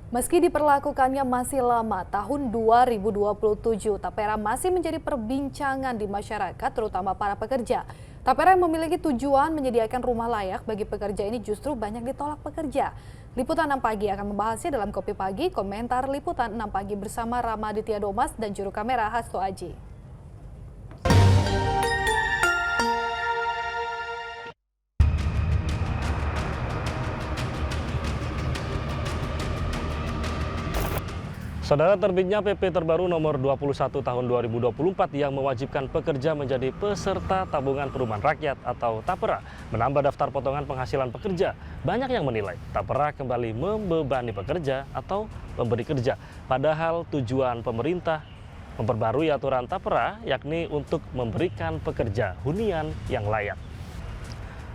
Meski diperlakukannya masih lama, tahun 2027, Tapera masih menjadi perbincangan di masyarakat, terutama para pekerja. Tapera yang memiliki tujuan menyediakan rumah layak bagi pekerja ini justru banyak ditolak pekerja. Liputan 6 Pagi akan membahasnya dalam Kopi Pagi, komentar Liputan 6 Pagi bersama Ramaditya Domas dan juru kamera Hasto Aji. Saudara, terbitnya PP terbaru nomor 21 tahun 2024 yang mewajibkan pekerja menjadi peserta tabungan perumahan rakyat atau TAPERA menambah daftar potongan penghasilan pekerja. Banyak yang menilai TAPERA kembali membebani pekerja atau pemberi kerja. Padahal tujuan pemerintah memperbarui aturan TAPERA yakni untuk memberikan pekerja hunian yang layak.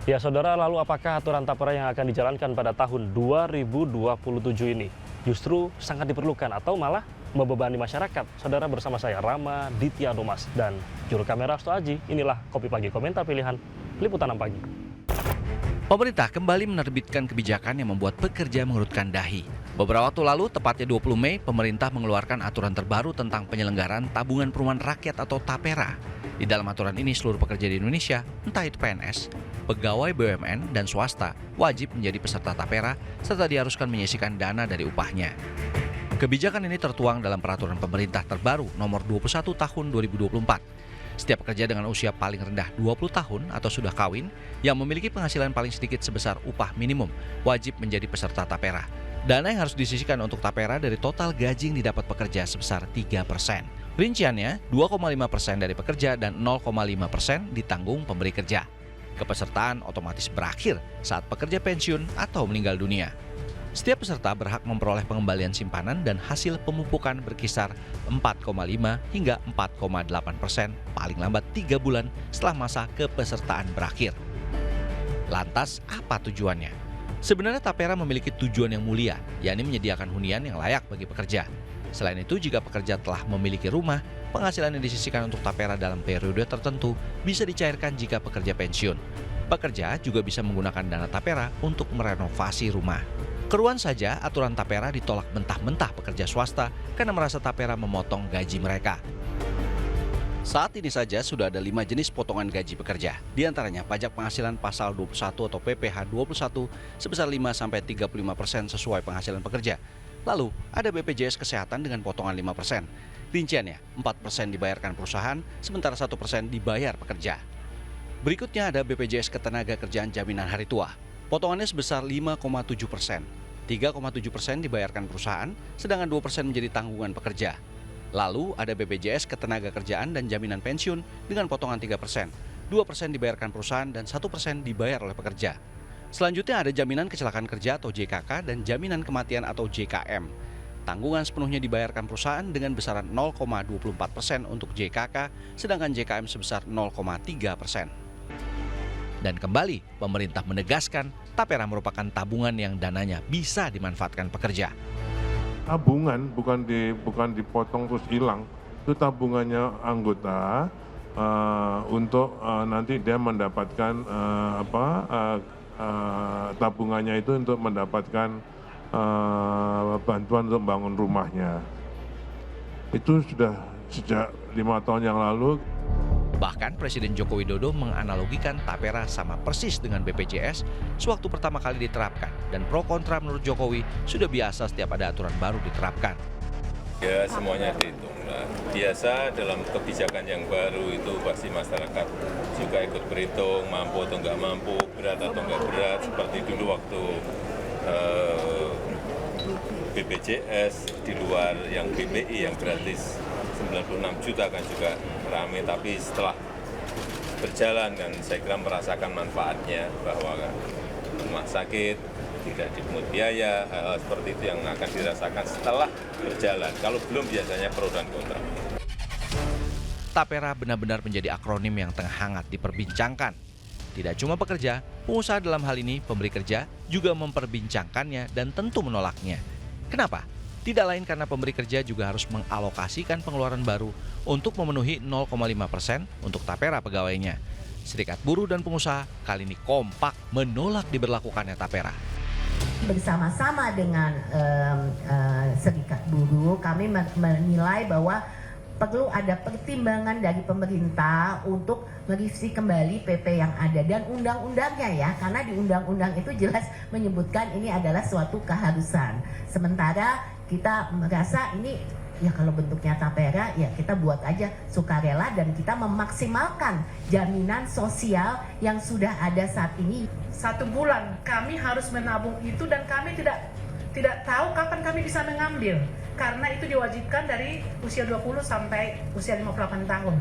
Ya saudara, lalu apakah aturan TAPERA yang akan dijalankan pada tahun 2027 ini justru sangat diperlukan atau malah membebani masyarakat? Saudara, bersama saya Ramaditya Domas dan juru kamera Hasto Aji. Inilah Kopi Pagi, komentar pilihan Liputan 6 Pagi. Pemerintah kembali menerbitkan kebijakan yang membuat pekerja mengerutkan dahi. Beberapa waktu lalu, tepatnya 20 Mei, pemerintah mengeluarkan aturan terbaru tentang penyelenggaraan tabungan perumahan rakyat atau TAPERA. Di dalam aturan ini, seluruh pekerja di Indonesia, entah itu PNS, pegawai BUMN, dan swasta, wajib menjadi peserta TAPERA serta diharuskan menyisihkan dana dari upahnya. Kebijakan ini tertuang dalam peraturan pemerintah terbaru nomor 21 tahun 2024. Setiap pekerja dengan usia paling rendah 20 tahun atau sudah kawin yang memiliki penghasilan paling sedikit sebesar upah minimum wajib menjadi peserta TAPERA. Dana yang harus disisihkan untuk TAPERA dari total gaji yang didapat pekerja sebesar 3%. Rinciannya, 2,5% dari pekerja dan 0,5% ditanggung pemberi kerja. Kepesertaan otomatis berakhir saat pekerja pensiun atau meninggal dunia. Setiap peserta berhak memperoleh pengembalian simpanan dan hasil pemupukan berkisar 4,5 hingga 4,8% paling lambat 3 bulan setelah masa kepesertaan berakhir. Lantas, apa tujuannya? Sebenarnya TAPERA memiliki tujuan yang mulia, yakni menyediakan hunian yang layak bagi pekerja. Selain itu, jika pekerja telah memiliki rumah, penghasilan yang disisihkan untuk TAPERA dalam periode tertentu bisa dicairkan jika pekerja pensiun. Pekerja juga bisa menggunakan dana TAPERA untuk merenovasi rumah. Keruan saja, aturan TAPERA ditolak mentah-mentah pekerja swasta karena merasa TAPERA memotong gaji mereka. Saat ini saja sudah ada 5 jenis potongan gaji pekerja. Di antaranya pajak penghasilan pasal 21 atau PPh 21 sebesar 5-35% sesuai penghasilan pekerja. Lalu, ada BPJS Kesehatan dengan potongan 5%. Rinciannya, 4% dibayarkan perusahaan, sementara 1% dibayar pekerja. Berikutnya ada BPJS Ketenagakerjaan Jaminan Hari Tua. Potongannya sebesar 5,7%. 3,7% dibayarkan perusahaan, sedangkan 2% menjadi tanggungan pekerja. Lalu ada BPJS Ketenagakerjaan dan Jaminan Pensiun dengan potongan 3%. 2% dibayarkan perusahaan dan 1% dibayar oleh pekerja. Selanjutnya ada Jaminan Kecelakaan Kerja atau JKK dan Jaminan Kematian atau JKM. Tanggungan sepenuhnya dibayarkan perusahaan dengan besaran 0,24% untuk JKK, sedangkan JKM sebesar 0,3%. Dan kembali, pemerintah menegaskan TAPERA merupakan tabungan yang dananya bisa dimanfaatkan pekerja. Tabungan bukan dipotong terus hilang, itu tabungannya anggota untuk nanti dia mendapatkan tabungannya itu untuk mendapatkan bantuan untuk membangun rumahnya. Itu sudah sejak 5 tahun yang lalu. Bahkan Presiden Joko Widodo menganalogikan TAPERA sama persis dengan BPJS sewaktu pertama kali diterapkan, dan pro kontra menurut Jokowi sudah biasa setiap ada aturan baru diterapkan. Ya, semuanya dihitung. Biasa dalam kebijakan yang baru itu pasti masyarakat juga ikut berhitung, mampu atau nggak mampu, berat atau nggak berat. Seperti dulu waktu BPJS di luar yang BPI yang gratis 96 juta kan juga ramai, tapi setelah berjalan kan saya kira merasakan manfaatnya bahwa rumah sakit tidak dipungut biaya, hal-hal seperti itu yang akan dirasakan setelah berjalan. Kalau belum biasanya pro dan kontra. TAPERA benar-benar menjadi akronim yang tengah hangat diperbincangkan. Tidak cuma pekerja, pengusaha dalam hal ini pemberi kerja juga memperbincangkannya dan tentu menolaknya. Kenapa? Tidak lain karena pemberi kerja juga harus mengalokasikan pengeluaran baru untuk memenuhi 0,5% untuk TAPERA pegawainya. Serikat Buruh dan pengusaha kali ini kompak menolak diberlakukannya TAPERA. Bersama-sama dengan kami menilai bahwa perlu ada pertimbangan dari pemerintah untuk merevisi kembali PP yang ada dan undang-undangnya ya, karena di undang-undang itu jelas menyebutkan ini adalah suatu keharusan. Sementara kita merasa ini ya kalau bentuknya tapera ya kita buat aja sukarela dan kita memaksimalkan jaminan sosial yang sudah ada saat ini. 1 bulan kami harus menabung itu dan kami tidak tahu kapan kami bisa mengambil karena itu diwajibkan dari usia 20 sampai usia 58 tahun.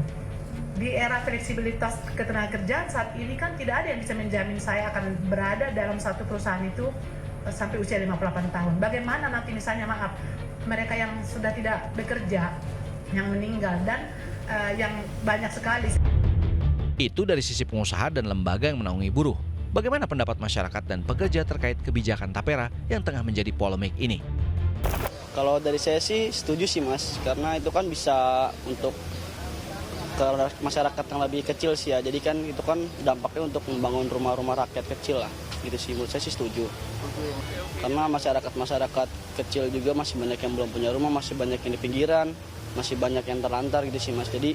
Di era fleksibilitas ketenagakerjaan saat ini kan tidak ada yang bisa menjamin saya akan berada dalam satu perusahaan itu sampai usia 58 tahun. Bagaimana nanti misalnya mereka yang sudah tidak bekerja, yang meninggal dan yang banyak sekali. Itu dari sisi pengusaha dan lembaga yang menaungi buruh. Bagaimana pendapat masyarakat dan pekerja terkait kebijakan tapera yang tengah menjadi polemik ini? Kalau dari saya sih setuju sih Mas, karena itu kan bisa untuk ke masyarakat yang lebih kecil sih ya. Jadi kan itu kan dampaknya untuk membangun rumah-rumah rakyat kecil lah. Gitu sih, menurut saya sih setuju. Karena masyarakat kecil juga masih banyak yang belum punya rumah, masih banyak yang di pinggiran, masih banyak yang terlantar gitu sih Mas. Jadi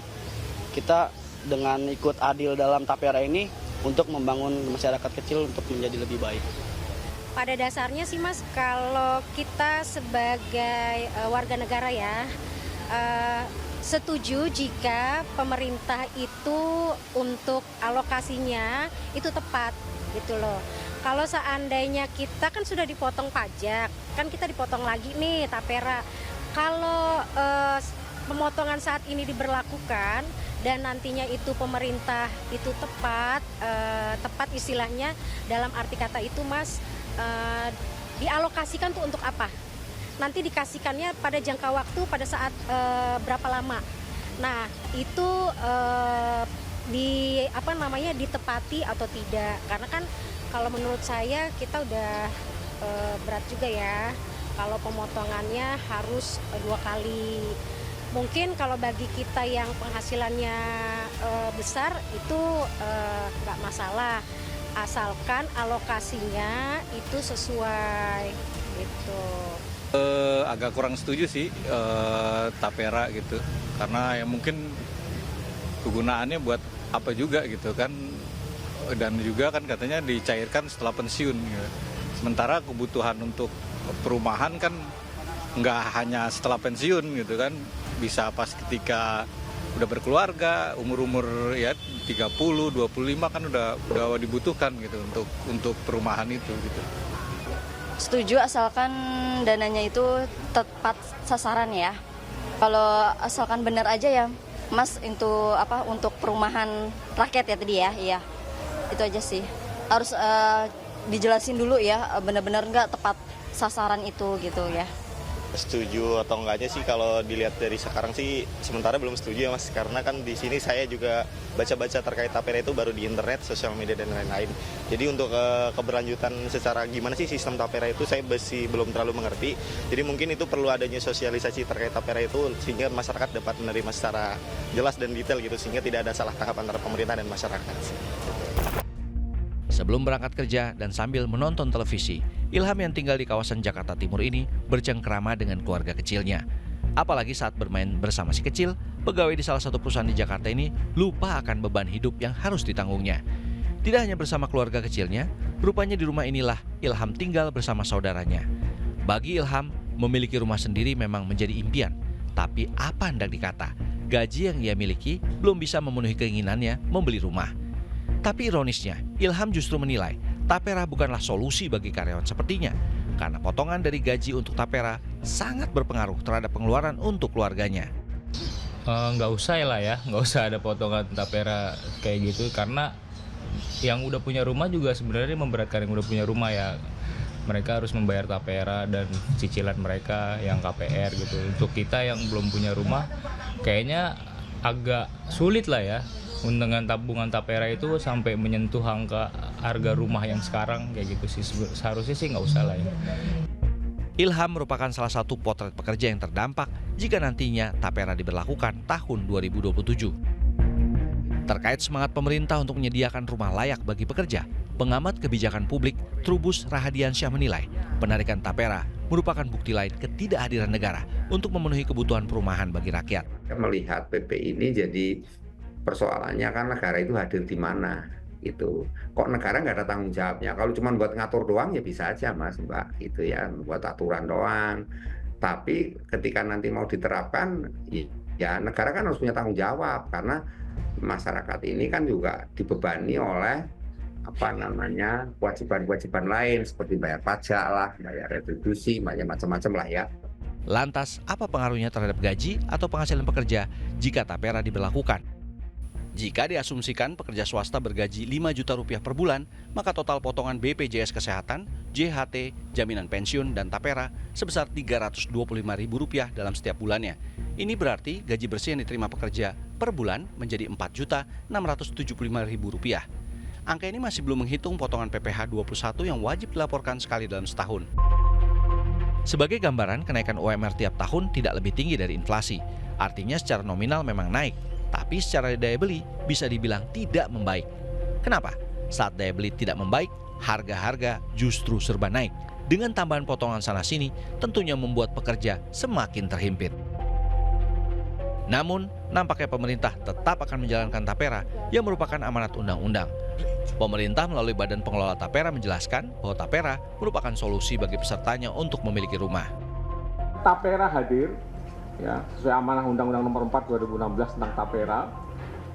kita dengan ikut adil dalam tapera ini untuk membangun masyarakat kecil untuk menjadi lebih baik. Pada dasarnya sih Mas, kalau kita sebagai warga negara ya, setuju jika pemerintah itu untuk alokasinya itu tepat gitu loh. Kalau seandainya kita kan sudah dipotong pajak, kan kita dipotong lagi nih tapera. Kalau pemotongan saat ini diberlakukan dan nantinya itu pemerintah itu tepat istilahnya dalam arti kata itu Mas, dialokasikan tuh untuk apa? Nanti dikasihkannya pada jangka waktu pada saat berapa lama? Nah itu ditepati atau tidak? Karena kan kalau menurut saya kita udah berat juga ya. Kalau pemotongannya harus 2 kali. Mungkin kalau bagi kita yang penghasilannya besar itu nggak masalah, asalkan alokasinya itu sesuai gitu. Agak kurang setuju sih tapera gitu, karena ya mungkin kegunaannya buat apa juga gitu kan, dan juga kan katanya dicairkan setelah pensiun gitu. Sementara kebutuhan untuk perumahan kan nggak hanya setelah pensiun gitu kan, bisa pas ketika udah berkeluarga, umur ya 30, 25 kan udah dibutuhkan gitu untuk perumahan itu gitu. Setuju asalkan dananya itu tepat sasaran ya. Kalau asalkan benar aja ya Mas, untuk perumahan rakyat ya tadi ya, iya. Itu aja sih. Harus dijelasin dulu ya, benar-benar nggak tepat sasaran itu gitu ya. Setuju atau enggaknya sih kalau dilihat dari sekarang sih sementara belum setuju ya Mas, karena kan di sini saya juga baca-baca terkait tapera itu baru di internet, sosial media dan lain-lain. Jadi untuk keberlanjutan secara gimana sih sistem tapera itu saya masih belum terlalu mengerti. Jadi mungkin itu perlu adanya sosialisasi terkait tapera itu sehingga masyarakat dapat menerima secara jelas dan detail gitu, sehingga tidak ada salah tangkap antara pemerintah dan masyarakat. Sebelum berangkat kerja dan sambil menonton televisi, Ilham yang tinggal di kawasan Jakarta Timur ini bercengkrama dengan keluarga kecilnya. Apalagi saat bermain bersama si kecil, pegawai di salah satu perusahaan di Jakarta ini lupa akan beban hidup yang harus ditanggungnya. Tidak hanya bersama keluarga kecilnya, rupanya di rumah inilah Ilham tinggal bersama saudaranya. Bagi Ilham, memiliki rumah sendiri memang menjadi impian. Tapi apa hendak dikata, gaji yang ia miliki belum bisa memenuhi keinginannya membeli rumah. Tapi ironisnya, Ilham justru menilai tapera bukanlah solusi bagi karyawan sepertinya, karena potongan dari gaji untuk tapera sangat berpengaruh terhadap pengeluaran untuk keluarganya. Nggak usah lah ya, nggak usah ada potongan tapera kayak gitu, karena yang udah punya rumah juga sebenarnya memberatkan yang udah punya rumah ya. Mereka harus membayar tapera dan cicilan mereka yang KPR gitu. Untuk kita yang belum punya rumah, kayaknya agak sulit lah ya. Dengan tabungan tapera itu sampai menyentuh angka harga rumah yang sekarang kayak gitu sih, seharusnya sih nggak usah lah ya. Ilham merupakan salah satu potret pekerja yang terdampak jika nantinya tapera diberlakukan tahun 2027. Terkait semangat pemerintah untuk menyediakan rumah layak bagi pekerja, pengamat kebijakan publik Trubus Rahadiansyah menilai penarikan tapera merupakan bukti lain ketidakhadiran negara untuk memenuhi kebutuhan perumahan bagi rakyat. Melihat PP ini jadi persoalannya kan negara itu hadir di mana gitu. Kok negara nggak ada tanggung jawabnya? Kalau cuma buat ngatur doang ya bisa aja Mas Mbak, gitu ya, buat aturan doang. Tapi ketika nanti mau diterapkan, ya negara kan harus punya tanggung jawab karena masyarakat ini kan juga dibebani oleh kewajiban-kewajiban lain seperti bayar pajak lah, bayar retribusi, macam-macam lah ya. Lantas, apa pengaruhnya terhadap gaji atau penghasilan pekerja jika tapera diberlakukan? Jika diasumsikan pekerja swasta bergaji 5 juta rupiah per bulan, maka total potongan BPJS Kesehatan, JHT, jaminan pensiun, dan tapera sebesar Rp325.000 dalam setiap bulannya. Ini berarti gaji bersih yang diterima pekerja per bulan menjadi Rp4.675.000. Angka ini masih belum menghitung potongan PPh 21 yang wajib dilaporkan sekali dalam setahun. Sebagai gambaran, kenaikan UMR tiap tahun tidak lebih tinggi dari inflasi. Artinya secara nominal memang naik, tapi secara daya beli bisa dibilang tidak membaik. Kenapa? Saat daya beli tidak membaik, harga-harga justru serba naik. Dengan tambahan potongan sana-sini, tentunya membuat pekerja semakin terhimpit. Namun, nampaknya pemerintah tetap akan menjalankan tapera yang merupakan amanat undang-undang. Pemerintah melalui Badan Pengelola Tapera menjelaskan bahwa tapera merupakan solusi bagi pesertanya untuk memiliki rumah. Tapera hadir ya, sesuai amanah Undang-Undang Nomor 4 2016 tentang tapera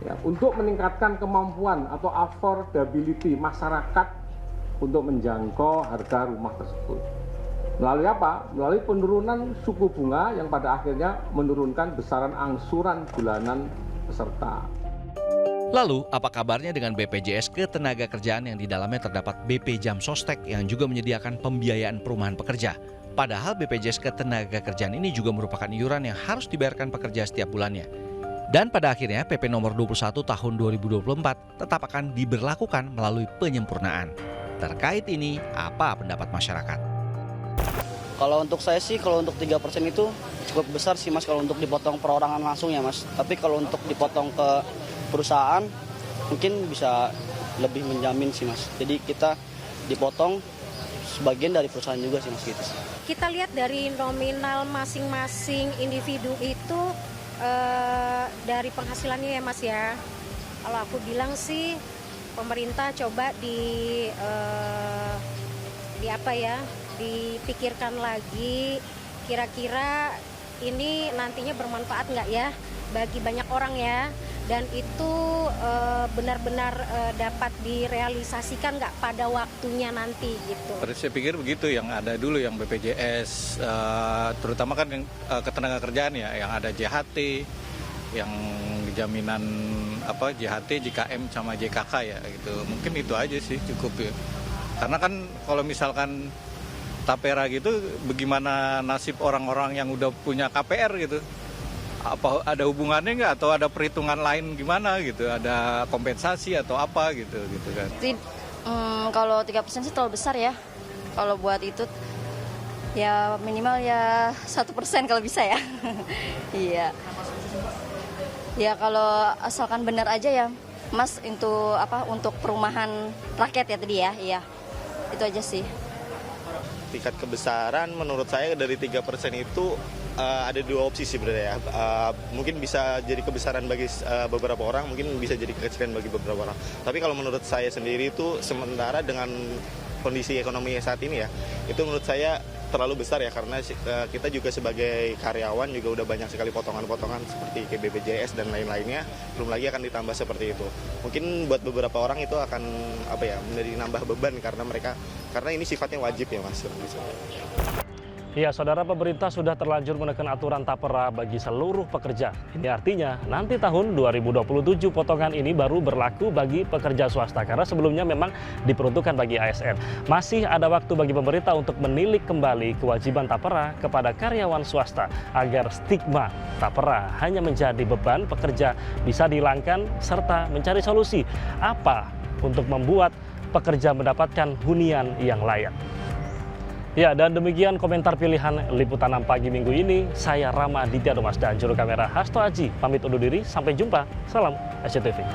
ya, untuk meningkatkan kemampuan atau affordability masyarakat untuk menjangkau harga rumah tersebut. Melalui apa? Melalui penurunan suku bunga yang pada akhirnya menurunkan besaran angsuran bulanan peserta. Lalu, apa kabarnya dengan BPJS Ketenagakerjaan yang di dalamnya terdapat BP Jam Sostek yang juga menyediakan pembiayaan perumahan pekerja? Padahal BPJS Ketenagakerjaan ini juga merupakan iuran yang harus dibayarkan pekerja setiap bulannya. Dan pada akhirnya PP nomor 21 tahun 2024 tetap akan diberlakukan melalui penyempurnaan. Terkait ini, apa pendapat masyarakat? Kalau untuk saya sih, kalau untuk 3% itu cukup besar sih Mas kalau untuk dipotong perorangan langsung ya Mas. Tapi kalau untuk dipotong ke perusahaan mungkin bisa lebih menjamin sih Mas. Jadi kita dipotong sebagian dari perusahaan juga sih Mas gitu. Kita lihat dari nominal masing-masing individu itu dari penghasilannya ya Mas ya. Kalau aku bilang sih pemerintah coba dipikirkan lagi kira-kira ini nantinya bermanfaat nggak ya bagi banyak orang ya, dan itu benar-benar dapat direalisasikan nggak pada waktunya nanti gitu. Saya pikir begitu, yang ada dulu yang BPJS, terutama kan yang ketenagakerjaan ya, yang ada JHT, yang jaminan JHT, JKM sama JKK ya gitu. Mungkin itu aja sih cukup ya. Karena kan kalau misalkan tapera gitu, bagaimana nasib orang-orang yang udah punya KPR gitu? Apa ada hubungannya nggak, atau ada perhitungan lain gimana gitu, ada kompensasi atau apa gitu kan? Kalau 3% sih terlalu besar ya. Kalau buat itu ya minimal ya 1% kalau bisa ya. Iya. Ya kalau asalkan benar aja ya Mas, untuk perumahan rakyat ya tadi ya. Iya. Itu aja sih. Tingkat kebesaran menurut saya dari 3% itu ada dua opsi sih sebenarnya ya. Mungkin bisa jadi kebesaran bagi beberapa orang, mungkin bisa jadi kekecilan bagi beberapa orang. Tapi kalau menurut saya sendiri itu sementara dengan kondisi ekonomi saat ini ya, itu menurut saya terlalu besar ya, karena kita juga sebagai karyawan juga udah banyak sekali potongan-potongan seperti ke BPJS dan lain-lainnya, belum lagi akan ditambah seperti itu. Mungkin buat beberapa orang itu akan menjadi nambah beban karena ini sifatnya wajib ya Mas. Ya, saudara, pemerintah sudah terlanjur menekan aturan tapera bagi seluruh pekerja. Ini artinya nanti tahun 2027 potongan ini baru berlaku bagi pekerja swasta, karena sebelumnya memang diperuntukkan bagi ASN. Masih ada waktu bagi pemerintah untuk menilik kembali kewajiban tapera kepada karyawan swasta agar stigma tapera hanya menjadi beban pekerja bisa dihilangkan, serta mencari solusi apa untuk membuat pekerja mendapatkan hunian yang layak. Ya, dan demikian komentar pilihan Liputan 6 Pagi Minggu ini. Saya Rama Aditya Thomas dan juru kamera Hasto Aji pamit undur diri. Sampai jumpa. Salam SCTV.